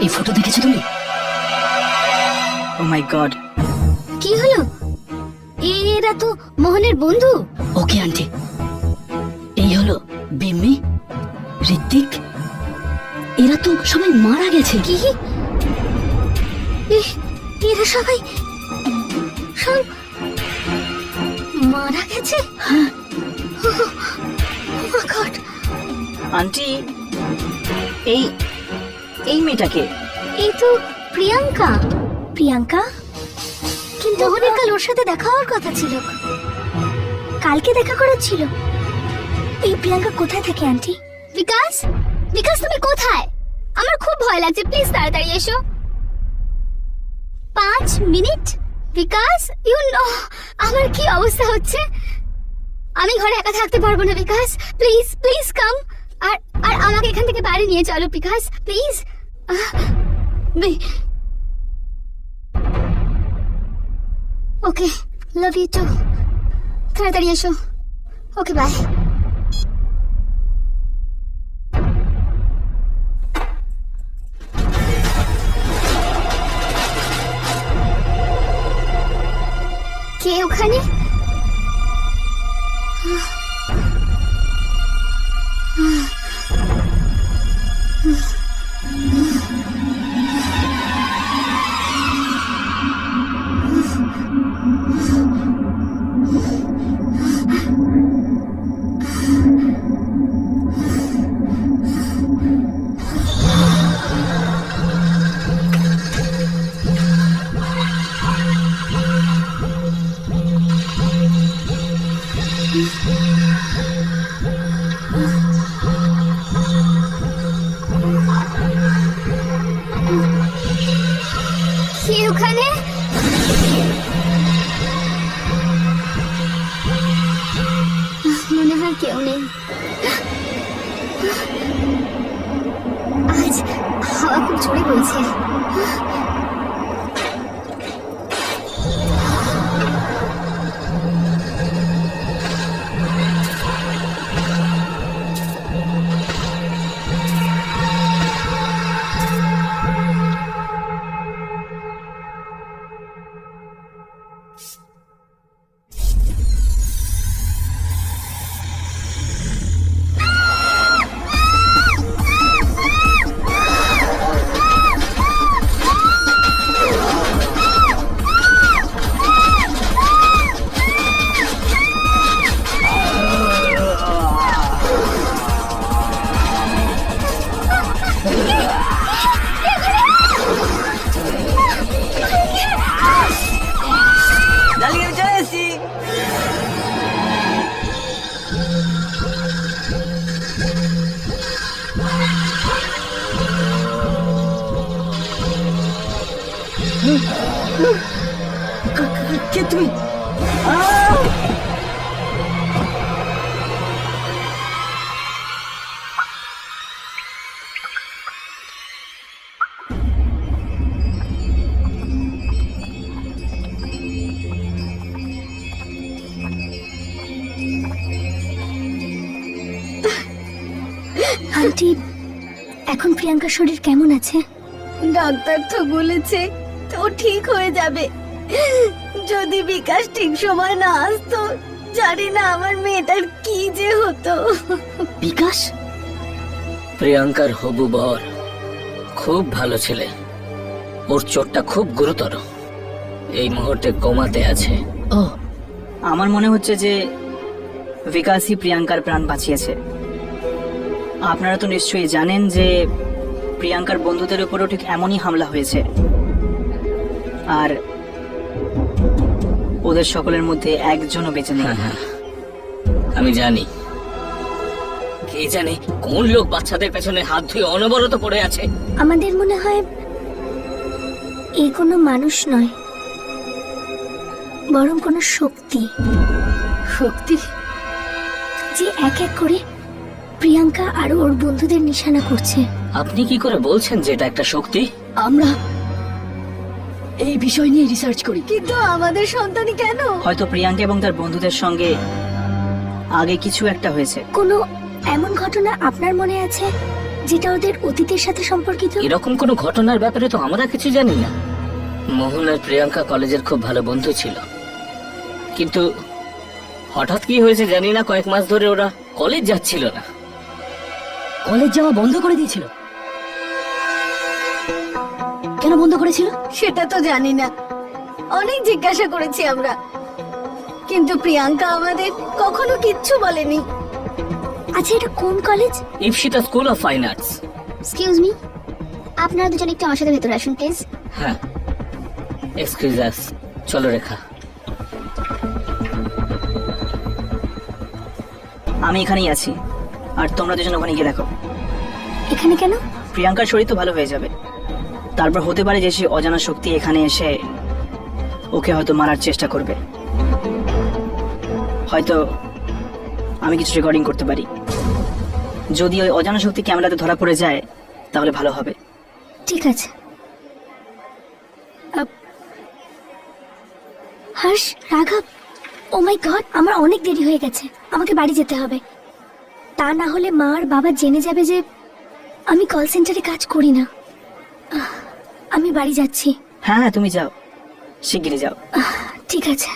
এই ফটো দেখেছো তুমি? ও মাই গড, কি হলো? এরা তো মোহনের বন্ধু। ওকে আন্টি, এই হলো বিম্মি, ঋত্বিক, এরা তো সবাই মারা গেছে। কি? এরা সবাই সব মারা গেছে? হ্যাঁ Oh my God! আন্টি, এই এই মেয়েটাকে এই তো প্রিয়াঙ্কা। প্রিয়াঙ্কা? কিন্তু মোহনের কাল ওর সাথে দেখা হওয়ার কথা ছিল। কালকে দেখা করার ছিল। এই প্রিয়াঙ্কা কোথায় থাকে আন্টি? বিকাশ, বিকাশ তুমি কোথায়? আমার খুব ভয় লাগছে, প্লিজ তাড়াতাড়ি এসো। 5 মিনিট? বিকাশ, ইউ নো আমার কি অবস্থা হচ্ছে। আমি ঘরে একা থাকতে পারবো না বিকাশ, প্লিজ প্লিজ কাম। আর আর আমাকে এখান থেকে বাইরে নিয়ে চলো Bikash, please. Okay, love you too. তাড়াতাড়ি এসো। ওকে, বাই। কে ওখানে? কে ওখানে? মনে হয় কেউ নেই। আজ হাওয়া খুব জোরে বইছে। কে তুমি? আন্টি, এখন প্রিয়াঙ্কার শরীর কেমন আছে? ডাক্তার তো বলেছে ও ঠিক হয়ে যাবে, যদি বিকাশ ঠিক সময় না আসতো। জানি না আমার মেয়েটার কি যে হতো। বিকাশ? প্রিয়াঙ্কার হবু বর খুব ভালো ছেলে, ওর চোটটা খুব গুরুতর, এই মুহূর্তে কোমাতে আছে। ও, আমার মনে হচ্ছে যে বিকাশই প্রিয়াঙ্কার প্রাণ বাঁচিয়েছে। আপনারা তো নিশ্চয়ই জানেন যে প্রিয়াঙ্কার বন্ধুদের উপরও ঠিক এমনই হামলা হয়েছে, আর ওদের সকলের মধ্যে একজনও বেঁচে নেই। হ্যাঁ, আমি জানি। কে জানে কোন লোক বাচ্চাদের পেছনে হাত ধুয়ে অনবরত পড়ে আছে। আমাদের মনে হয় এ কোনো মানুষ নয়, বরং কোনো শক্তি। শক্তি? যে এক এক করে প্রিয়াঙ্কা আর ওর বন্ধুদের নিশানা করছে। আপনি কি করে বলছেন যে এটা একটা শক্তি? আমরা এই বিষয় নিয়ে রিসার্চ করি। কিন্তু আমাদের সন্তানই কেন? হয়তো প্রিয়াঙ্কা এবং তার বন্ধুদের সঙ্গে আগে কিছু একটা হয়েছে। কোনো এমন ঘটনা আপনার মনে আছে যেটা ওদের অতীতের সাথে সম্পর্কিত? এরকম কোনো ঘটনার ব্যাপারে তো আমরা কিছু জানি না। মোহন আর প্রিয়াঙ্কা কলেজের খুব ভালো বন্ধু ছিল, কিন্তু হঠাৎ কি হয়েছে জানি না, কয়েক মাস ধরে ওরা কলেজ যাচ্ছিল না। কলেজ যাওয়া বন্ধ করে দিয়েছিল? কেন বন্ধ করেছিল? সেটা তো জানি না, অনেক জিজ্ঞাসা করেছি আমরা, কিন্তু প্রিয়াঙ্কা আমাদের কখনো কিচ্ছু বলেনি। আচ্ছা, এটা কোন college? Ipsita school of fine arts. Excuse me, আপনারা দুজন একটু আমার সাথে ভেতরে আসুন প্লিজ। হ্যাঁ, এক্সকিউজ আস। চলো রেখা। আমি এখানেই আছি, আর তোমরা দুজন ওখানে গিয়ে দেখো। এখানে কেন? প্রিয়াঙ্কার শরীর তো ভালো হয়ে যাবে, তারপর হতে পারে যে সে অজানা শক্তি এখানে এসে ওকে হয়তো মারার চেষ্টা করবে। হয়তো আমি কিছু রেকর্ডিং করতে পারি। যদি ওই অজানা শক্তি ক্যামেরাতে ধরা পড়ে যায় তাহলে ভালো হবে। ঠিক আছে। হর্ষ, রাঘব, ও মাই গড, আমার অনেক দেরি হয়ে গেছে, আমাকে বাড়ি যেতে হবে। তা না হলে মা আর বাবা জেনে যাবে যে আমি কল সেন্টারে কাজ করি না। আমি বাড়ি যাচ্ছি। হ্যাঁ হ্যাঁ, তুমি যাও, শিগগিরই যাও। ঠিক আছে।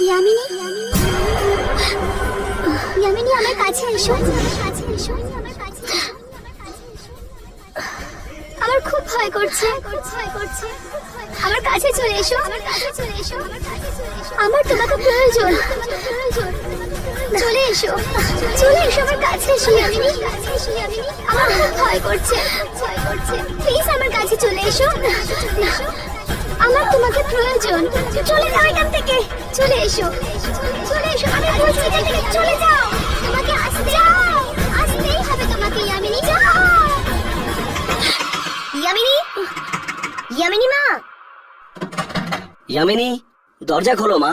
ইয়ামিনী, ইয়ামিনী আমার কাছে এসো। আমার খুব ভয় করছে। আমার কাছে চলে এসো। আমার তোমাকে প্রয়োজন। চলে এসো, চলে এসো, আমার কাছে এসো ইয়ামিনী। আমার খুব ভয় করছে। প্লিজ আমার কাছে চলে এসো। আমার তোমাকে প্রয়োজন। চলে যাও এখান থেকে, চলে এসো, চলে এসো, আমি বলছি এখান থেকে চলে যাও। তোমাকে আসতে যাও, আসতেই হবে তোমাকে ইয়ামিনী। যাও ইয়ামিনী, ইয়ামিনী মা। ইয়ামিনী, দরজা খোলো মা।